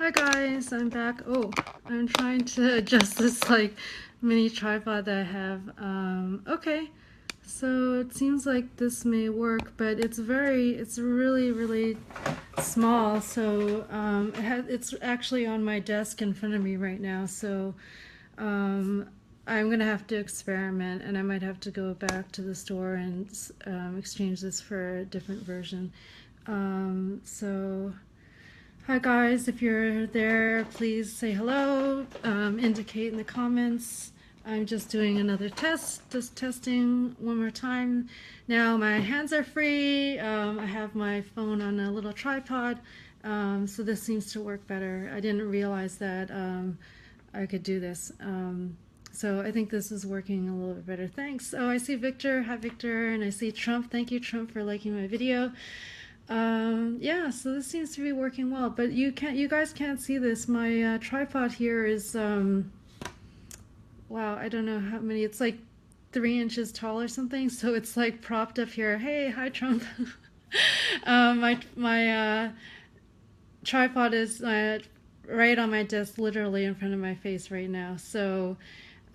Hi guys, I'm back. Oh, I'm trying to adjust this like mini tripod that I have. Okay, so it seems like this may work, but it's really small. So it's actually on my desk in front of me right now. So um, I'm gonna have to experiment, and I might have to go back to the store and exchange this for a different version. So. Hi guys, if you're there, please say hello, indicate in the comments. I'm just doing another test, just testing one more time. Now my hands are free, I have my phone on a little tripod, so this seems to work better. I didn't realize that I could do this. So I think this is working a little bit better. Thanks. Oh, I see Victor. Hi Victor. And I see Trump. Thank you, Trump, for liking my video. Yeah, so this seems to be working well, but you guys can't see this. My tripod here is, wow, I don't know how many, it's like 3 inches tall or something, so it's like propped up here. Hey, hi Trump. My tripod is right on my desk, literally in front of my face right now. So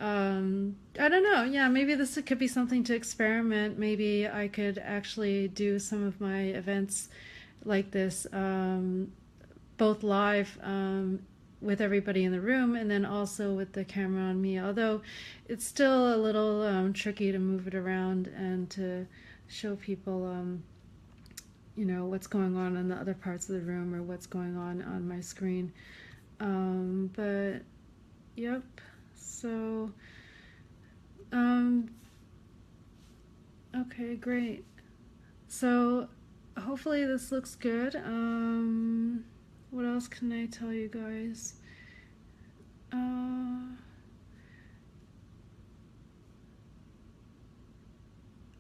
I don't know. Yeah, maybe this could be something to experiment. Maybe I could actually do some of my events like this, both live with everybody in the room and then also with the camera on me. Although it's still a little tricky to move it around and to show people what's going on in the other parts of the room or what's going on my screen. But yep, so okay, great. So hopefully this looks good. What else can I tell you guys?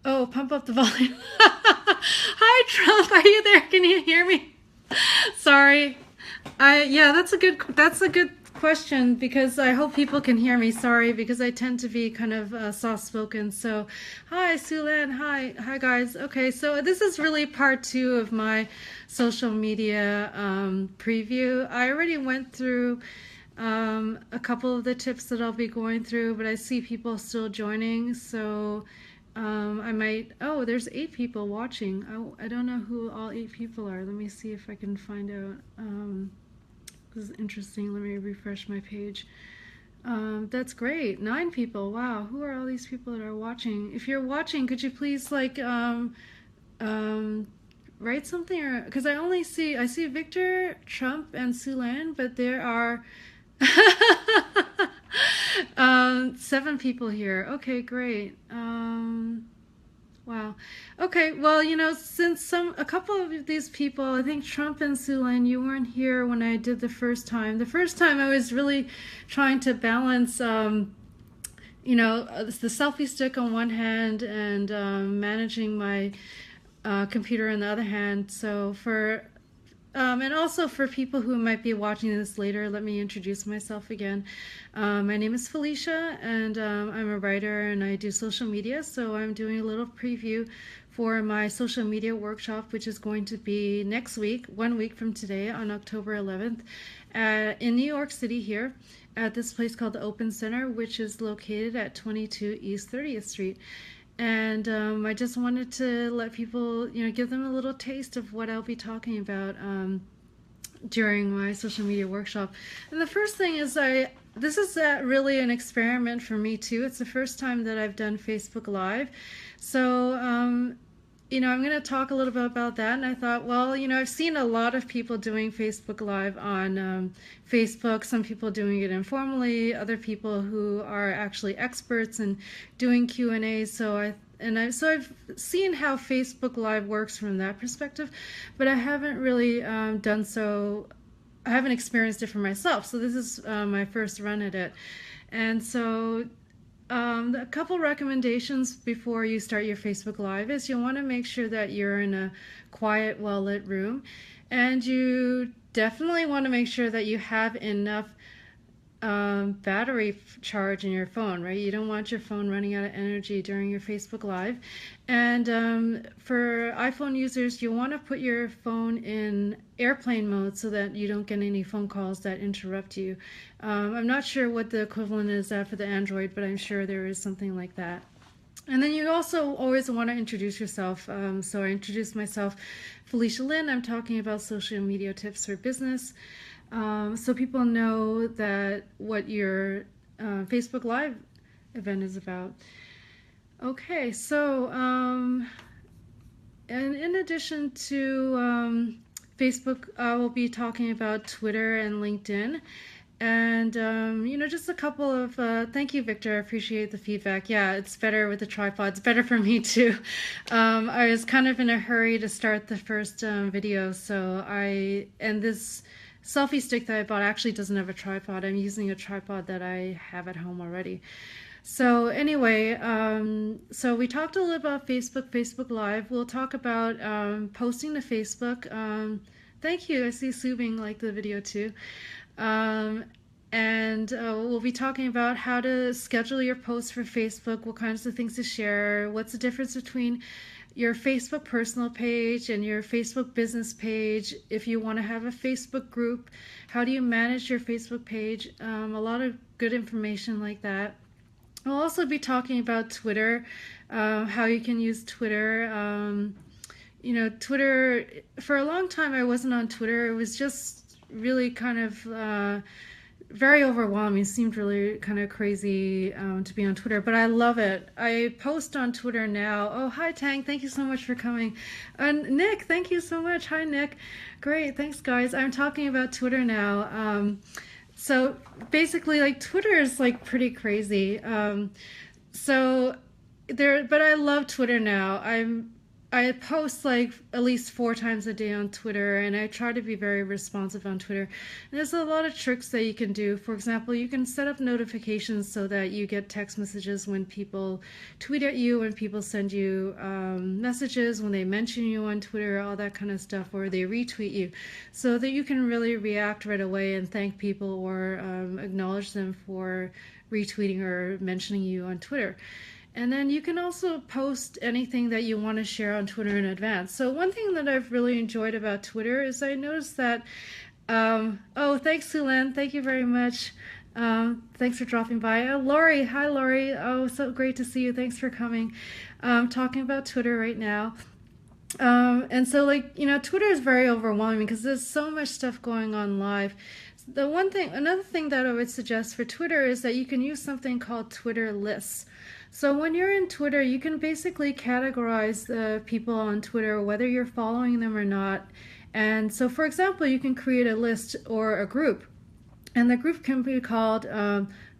Oh, pump up the volume. Hi, Trump. Are you there? Can you hear me? Sorry. Yeah, that's a good question because I hope people can hear me. Sorry, because I tend to be kind of soft spoken. So, hi, Sulan. Hi, guys. Okay, so this is really part 2 of my social media preview. I already went through a couple of the tips that I'll be going through, but I see people still joining, so I might. Oh, there's 8 people watching. I don't know who all 8 people are. Let me see if I can find out. This is interesting. Let me refresh my page. That's great. 9 people. Wow. Who are all these people that are watching? If you're watching, could you please write something, or because I see Victor, Trump, and Sulan, but there are 7 people here. Okay, great. Wow. Okay, well, since a couple of these people, I think Trump and Sulan, you weren't here when I did the first time. The first time I was really trying to balance, the selfie stick on one hand and managing my computer on the other hand. So and also for people who might be watching this later, let me introduce myself again. My name is Felicia, and I'm a writer and I do social media. So I'm doing a little preview for my social media workshop, which is going to be next week, 1 week from today, on October 11th, in New York City here at this place called the Open Center, which is located at 22 East 30th Street. And I just wanted to let people, give them a little taste of what I'll be talking about during my social media workshop. And the first thing is this is really an experiment for me too. It's the first time that I've done Facebook Live. So I'm going to talk a little bit about that. And I thought, well, I've seen a lot of people doing Facebook Live on Facebook, some people doing it informally, other people who are actually experts and doing Q&A. So I've seen how Facebook Live works from that perspective, but I haven't really done so. I haven't experienced it for myself. So this is my first run at it. And so a couple recommendations before you start your Facebook Live is you'll want to make sure that you're in a quiet, well-lit room, and you definitely want to make sure that you have enough battery charge in your phone, right? You don't want your phone running out of energy during your Facebook Live. And for iPhone users, you want to put your phone in airplane mode so that you don't get any phone calls that interrupt you. I'm not sure what the equivalent is for the Android, but I'm sure there is something like that. And then you also always want to introduce yourself. So I introduced myself, Felicia Lynn. I'm talking about social media tips for business. So people know that what your Facebook Live event is about. Okay, so and in addition to Facebook, I will be talking about Twitter and LinkedIn. And, just a couple of, thank you, Victor. I appreciate the feedback. Yeah, it's better with the tripod. It's better for me too. I was kind of in a hurry to start the first video. And this selfie stick that I bought actually doesn't have a tripod. I'm using a tripod that I have at home already. So anyway, so we talked a little about Facebook Live. We'll talk about posting to Facebook. Thank you. I see Sue Bing liked the video too. And we'll be talking about how to schedule your posts for Facebook, what kinds of things to share, what's the difference between your Facebook personal page and your Facebook business page. If you want to have a Facebook group, how do you manage your Facebook page? A lot of good information like that. We'll also be talking about Twitter, how you can use Twitter. Twitter, for a long time I wasn't on Twitter. It was just really kind of very overwhelming. It seemed really kind of crazy to be on Twitter, but I love it. I post on Twitter now. Oh, hi Tang, thank you so much for coming. And Nick, thank you so much. Hi Nick. Great, thanks guys. I'm talking about Twitter now. So basically, like, Twitter is like pretty crazy. But I love Twitter now. I post like at least 4 times a day on Twitter, and I try to be very responsive on Twitter. And there's a lot of tricks that you can do. For example, you can set up notifications so that you get text messages when people tweet at you, when people send you messages, when they mention you on Twitter, all that kind of stuff, or they retweet you, so that you can really react right away and thank people or acknowledge them for retweeting or mentioning you on Twitter. And then you can also post anything that you want to share on Twitter in advance. So one thing that I've really enjoyed about Twitter is I noticed that, oh, thanks, Sulan. Thank you very much. Thanks for dropping by. Lori, hi, Lori. Oh, so great to see you. Thanks for coming. Talking about Twitter right now. And so, Twitter is very overwhelming because there's so much stuff going on live. Another thing that I would suggest for Twitter is that you can use something called Twitter lists. So when you're in Twitter, you can basically categorize the people on Twitter, whether you're following them or not. And so, for example, you can create a list or a group, and the group can be called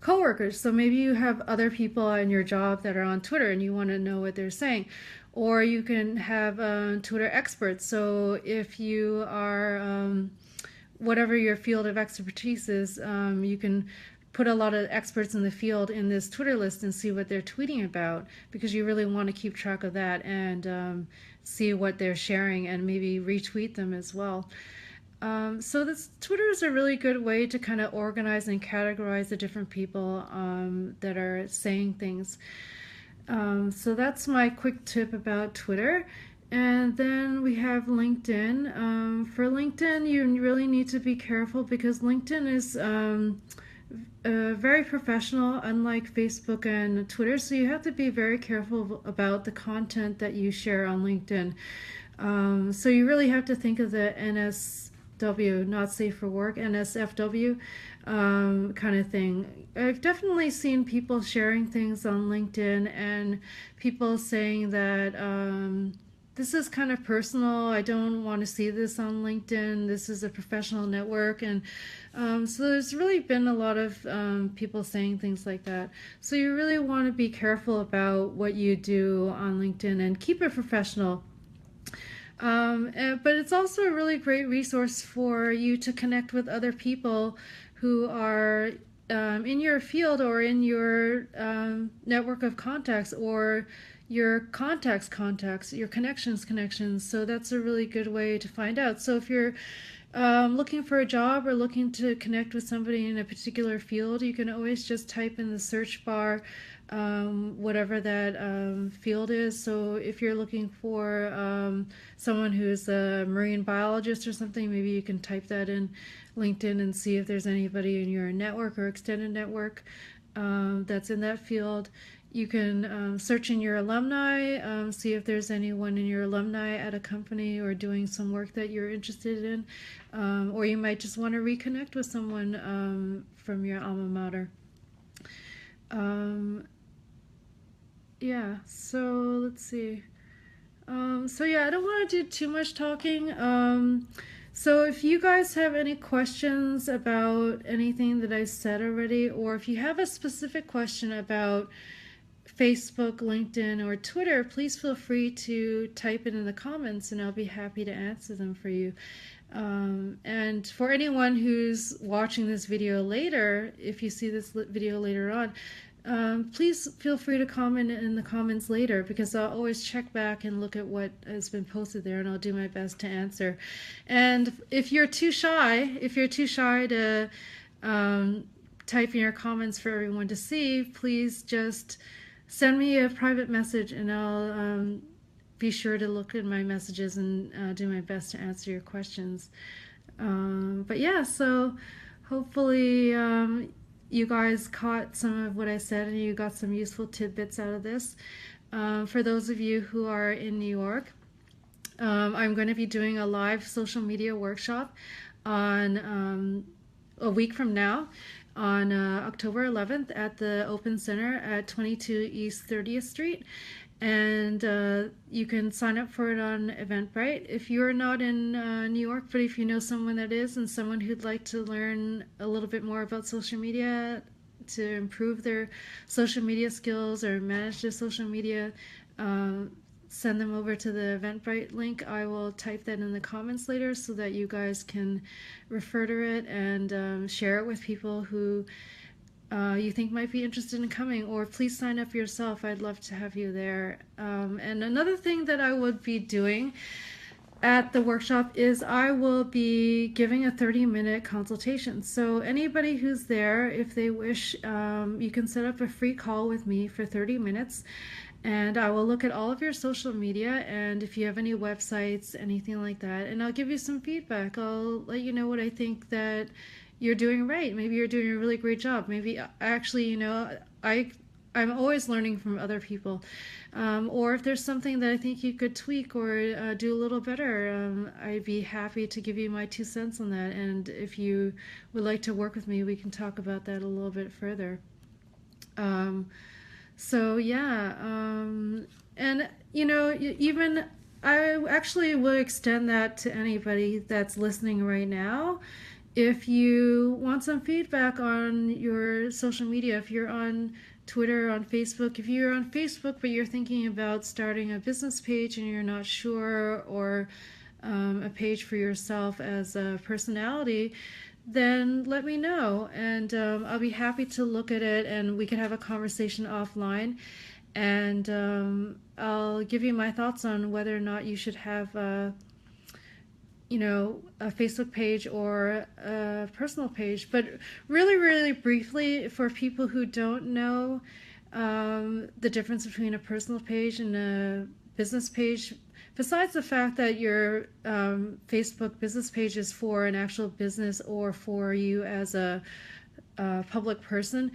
coworkers. So maybe you have other people in your job that are on Twitter and you want to know what they're saying. Or you can have Twitter experts. So if you are, whatever your field of expertise is, you can put a lot of experts in the field in this Twitter list and see what they're tweeting about, because you really want to keep track of that and see what they're sharing and maybe retweet them as well. So Twitter is a really good way to kind of organize and categorize the different people that are saying things. So that's my quick tip about Twitter. And then we have LinkedIn. For LinkedIn, you really need to be careful because LinkedIn is very professional, unlike Facebook and Twitter. So you have to be very careful about the content that you share on LinkedIn. So you really have to think of the NSW, not safe for work, NSFW kind of thing. I've definitely seen people sharing things on LinkedIn and people saying that this is kind of personal. I don't want to see this on LinkedIn. This is a professional network. And so there's really been a lot of people saying things like that. So you really want to be careful about what you do on LinkedIn and keep it professional. But it's also a really great resource for you to connect with other people who are in your field or in your network of contacts, or your contacts, your connections. So that's a really good way to find out. So if you're looking for a job or looking to connect with somebody in a particular field, you can always just type in the search bar whatever that field is. So if you're looking for someone who's a marine biologist or something, maybe you can type that in LinkedIn and see if there's anybody in your network or extended network that's in that field. You can search in your alumni, see if there's anyone in your alumni at a company or doing some work that you're interested in, or you might just want to reconnect with someone from your alma mater. Yeah, so let's see. So yeah, I don't want to do too much talking. So if you guys have any questions about anything that I said already, or if you have a specific question about Facebook, LinkedIn, or Twitter, please feel free to type it in the comments and I'll be happy to answer them for you. And for anyone who's watching this video later, if you see this video later on, please feel free to comment in the comments later, because I'll always check back and look at what has been posted there and I'll do my best to answer. And if you're too shy to type in your comments for everyone to see, please just send me a private message and I'll be sure to look at my messages and do my best to answer your questions. But yeah, so hopefully you guys caught some of what I said and you got some useful tidbits out of this. For those of you who are in New York, I'm going to be doing a live social media workshop on a week from now, on October 11th at the Open Center at 22 East 30th Street. And you can sign up for it on Eventbrite. If you're not in New York, but if you know someone that is and someone who'd like to learn a little bit more about social media to improve their social media skills or manage their social media, send them over to the Eventbrite link. I will type that in the comments later so that you guys can refer to it and share it with people who you think might be interested in coming, or please sign up yourself. I'd love to have you there. And another thing that I would be doing at the workshop is I will be giving a 30-minute consultation. So anybody who's there, if they wish, you can set up a free call with me for 30 minutes. And I will look at all of your social media, and if you have any websites, anything like that, and I'll give you some feedback. I'll let you know what I think that you're doing right. Maybe you're doing a really great job. Maybe actually, you know, I'm always learning from other people. Or if there's something that I think you could tweak or do a little better, I'd be happy to give you my 2 cents on that. And if you would like to work with me, we can talk about that a little bit further. So yeah, and you know, even I actually would extend that to anybody that's listening right now. If you want some feedback on your social media, if you're on Twitter, on Facebook, if you're on Facebook but you're thinking about starting a business page and you're not sure, or a page for yourself as a personality, then let me know, and I'll be happy to look at it and we can have a conversation offline, and I'll give you my thoughts on whether or not you should have you know, a Facebook page or a personal page. But really, really briefly, for people who don't know the difference between a personal page and a business page, besides the fact that your Facebook business page is for an actual business or for you as a public person,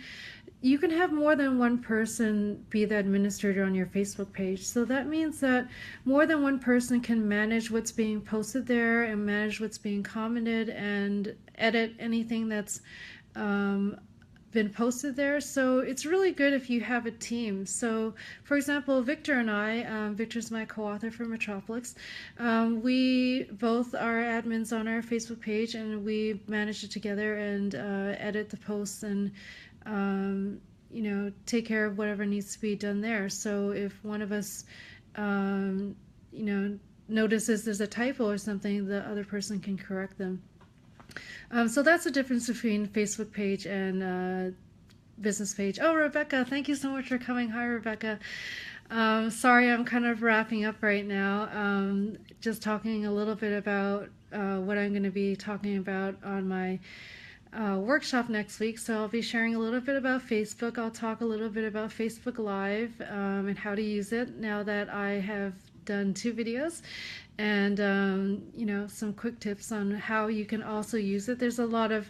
you can have more than one person be the administrator on your Facebook page. So that means that more than one person can manage what's being posted there and manage what's being commented and edit anything that's been posted there. So it's really good if you have a team. So for example, Victor and I, Victor's my co-author for Metropolis, we both are admins on our Facebook page, and we manage it together and edit the posts and you know, take care of whatever needs to be done there. So if one of us you know, notices there's a typo or something, the other person can correct them. So that's the difference between Facebook page and business page. Oh, Rebecca, thank you so much for coming. Hi, Rebecca. Sorry, I'm kind of wrapping up right now. Just talking a little bit about what I'm going to be talking about on my workshop next week. So I'll be sharing a little bit about Facebook. I'll talk a little bit about Facebook Live and how to use it now that I have done 2 videos, and you know, some quick tips on how you can also use it. There's a lot of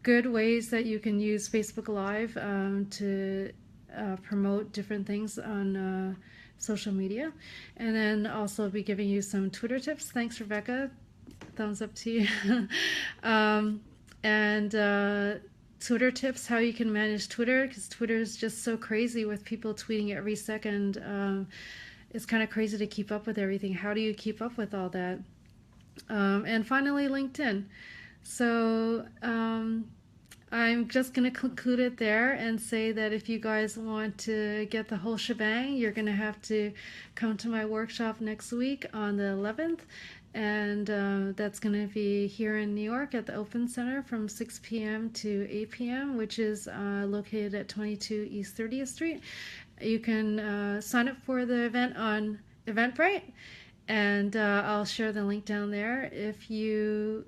good ways that you can use Facebook Live to promote different things on social media, and then also be giving you some Twitter tips. Thanks, Rebecca. Thumbs up to you. And Twitter tips, how you can manage Twitter, because Twitter is just so crazy with people tweeting every second. It's kind of crazy to keep up with everything. How do you keep up with all that? And finally, LinkedIn. So I'm just going to conclude it there and say that if you guys want to get the whole shebang, you're going to have to come to my workshop next week on the 11th. And that's going to be here in New York at the Open Center from 6 p.m. to 8 p.m., which is located at 22 East 30th Street. You can sign up for the event on Eventbrite, and I'll share the link down there. If you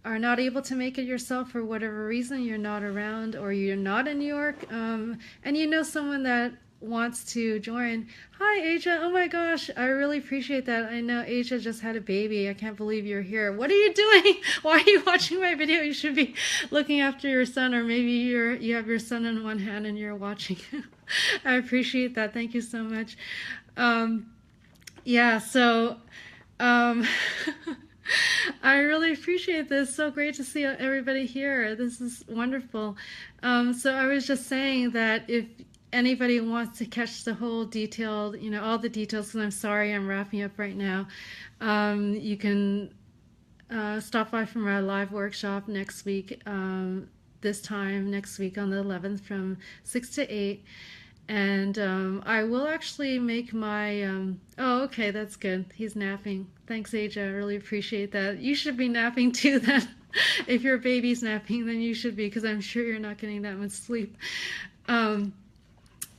are not able to make it yourself for whatever reason, you're not around or you're not in New York, and you know someone that wants to join. Hi, Asia. Oh my gosh, I really appreciate that. I know Asia just had a baby. I can't believe you're here. What are you doing? Why are you watching my video? You should be looking after your son, or maybe you have your son in one hand and you're watching. I appreciate that. Thank you so much. Yeah, so I really appreciate this. So great to see everybody here. This is wonderful. So I was just saying that if anybody wants to catch the whole detailed, you know, all the details, because I'm sorry I'm wrapping up right now, you can stop by from our live workshop next week, this time next week on the 11th from 6 to 8. And I will actually make my, oh, okay, that's good. He's napping. Thanks, Aja. I really appreciate that. You should be napping too then. If your baby's napping, then you should be, because I'm sure you're not getting that much sleep.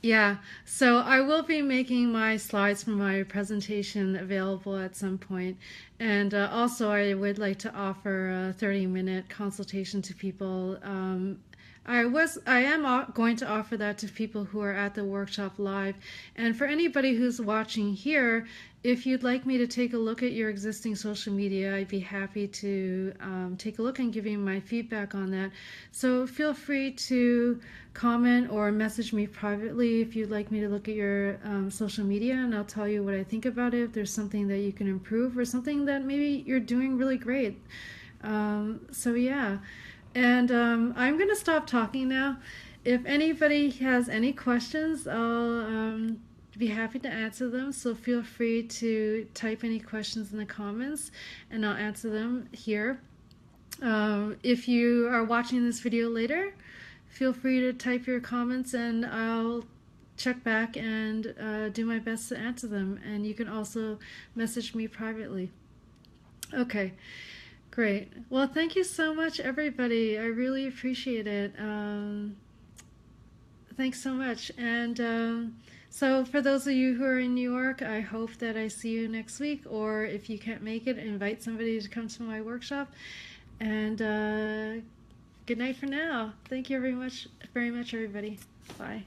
Yeah, so I will be making my slides from my presentation available at some point. And also I would like to offer a 30-minute consultation to people. I am going to offer that to people who are at the workshop live. And for anybody who's watching here, if you'd like me to take a look at your existing social media, I'd be happy to take a look and give you my feedback on that. So feel free to comment or message me privately if you'd like me to look at your social media, and I'll tell you what I think about it, if there's something that you can improve or something that maybe you're doing really great. So yeah. And I'm going to stop talking now. If anybody has any questions, I'll be happy to answer them. So feel free to type any questions in the comments and I'll answer them here. If you are watching this video later, feel free to type your comments and I'll check back and do my best to answer them. And you can also message me privately. Okay. Great. Well, thank you so much, everybody. I really appreciate it. Thanks so much. And so for those of you who are in New York, I hope that I see you next week. Or if you can't make it, invite somebody to come to my workshop. And good night for now. Thank you very much, everybody. Bye.